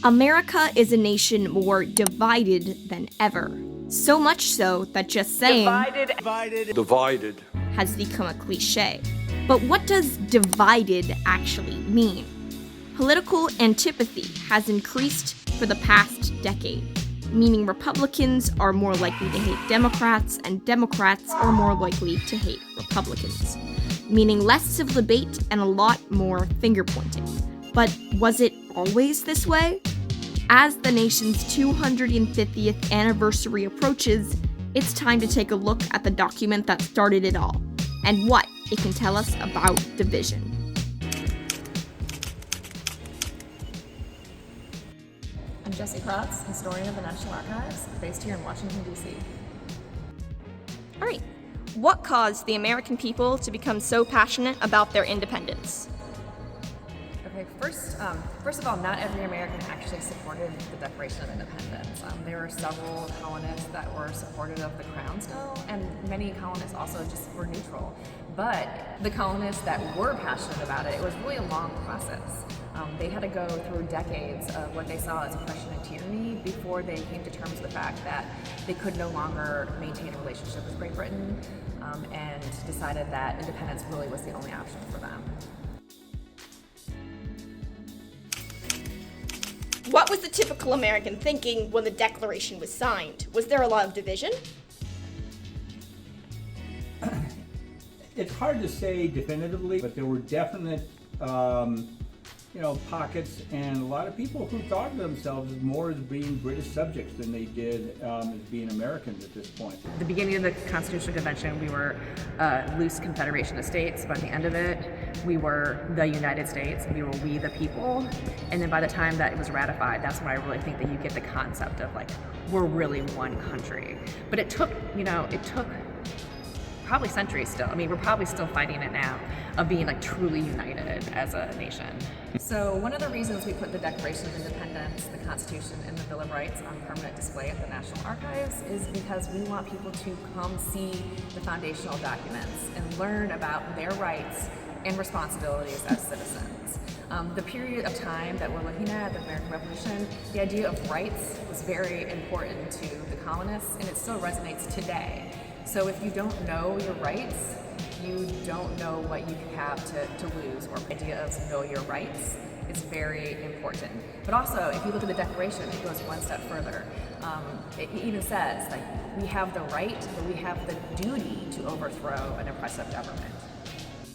America is a nation more divided than ever. So much so that just saying Divided. has become a cliche. But what does divided actually mean? Political antipathy has increased for the past decade, meaning Republicans are more likely to hate Democrats and Democrats are more likely to hate Republicans, meaning less civil debate and a lot more finger-pointing. But was it always this way? As the nation's 250th anniversary approaches, it's time to take a look at the document that started it all, and what it can tell us about division. I'm Jessie Kratz, historian of the National Archives, based here in Washington, D.C. All right, what caused the American people to become so passionate about their independence? Okay, first of all, not every American actually supported the Declaration of Independence. There were several colonists that were supportive of the Crown still, and many colonists also just were neutral. But the colonists that were passionate about it, it was really a long process. They had to go through decades of what they saw as oppression and tyranny before they came to terms with the fact that they could no longer maintain a relationship with Great Britain, and decided that independence really was the only option for them. What was the typical American thinking when the Declaration was signed? Was there a lot of division? It's hard to say definitively, but there were definite, pockets, and a lot of people who thought of themselves as more as being British subjects than they did as being Americans at this point. At the beginning of the Constitutional Convention, we were a loose confederation of states. By the end of it, we were the United States. We were we the people. And then by the time that it was ratified, that's when I really think that you get the concept of we're really one country. But it took probably centuries still. I mean, we're probably still fighting it now of being truly united as a nation. So one of the reasons we put the Declaration of Independence, the Constitution, and the Bill of Rights on permanent display at the National Archives is because we want people to come see the foundational documents and learn about their rights and responsibilities as citizens. The period of time that we're looking at, the American Revolution, the idea of rights was very important to the colonists, and it still resonates today. So if you don't know your rights, you don't know what you have to lose, or the idea of know your rights is very important. But also, if you look at the Declaration, it goes one step further. It even says, we have the right, but we have the duty to overthrow an oppressive government.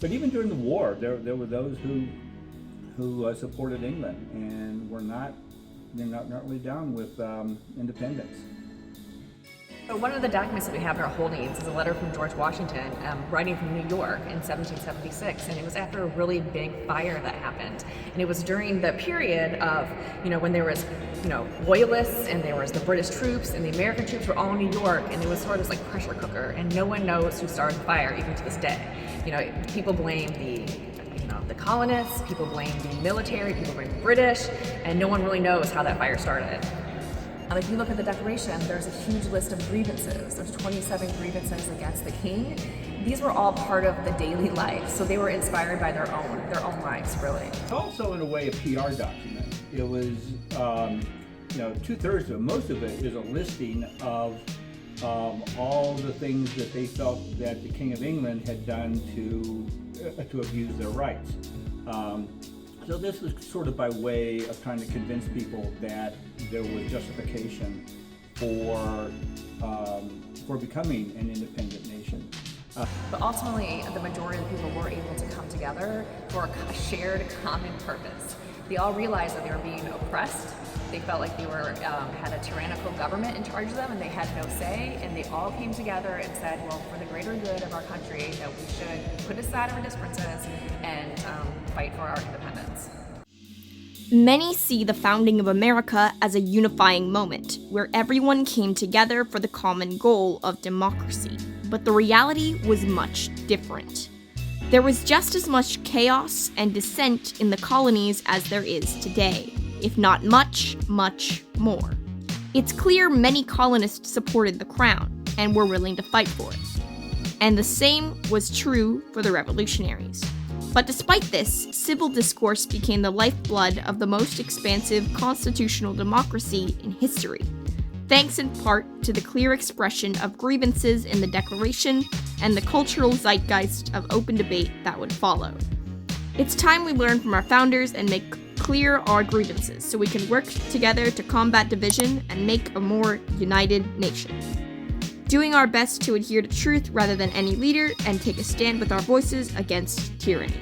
But even during the war, there were those who supported England and were not really down with independence. So one of the documents that we have in our holdings is a letter from George Washington writing from New York in 1776, and it was after a really big fire that happened. And it was during the period of, when there was, loyalists and there was the British troops and the American troops were all in New York, and it was sort of this pressure cooker, and no one knows who started the fire, even to this day. People blame the colonists, people blame the military, people blame the British, and no one really knows how that fire started. If you look at the Declaration, there's a huge list of grievances. There's 27 grievances against the king. These were all part of the daily life, so they were inspired by their own lives, really. It's also, in a way, a PR document. It was, 2/3 of it, most of it is a listing of all the things that they felt that the King of England had done to abuse their rights. So this was sort of by way of trying to convince people that there was justification for becoming an independent nation. But ultimately, the majority of the people were able to come together for a shared common purpose. They all realized that they were being oppressed. They felt like they had a tyrannical government in charge of them, and they had no say. And they all came together and said, well, for the greater good of our country, that we should put aside our differences and fight for our independence. Many see the founding of America as a unifying moment, where everyone came together for the common goal of democracy. But the reality was much different. There was just as much chaos and dissent in the colonies as there is today, if not much, much more. It's clear many colonists supported the crown and were willing to fight for it. And the same was true for the revolutionaries. But despite this, civil discourse became the lifeblood of the most expansive constitutional democracy in history, thanks in part to the clear expression of grievances in the Declaration and the cultural zeitgeist of open debate that would follow. It's time we learn from our founders and make clear our grievances so we can work together to combat division and make a more united nation. Doing our best to adhere to truth rather than any leader and take a stand with our voices against tyranny.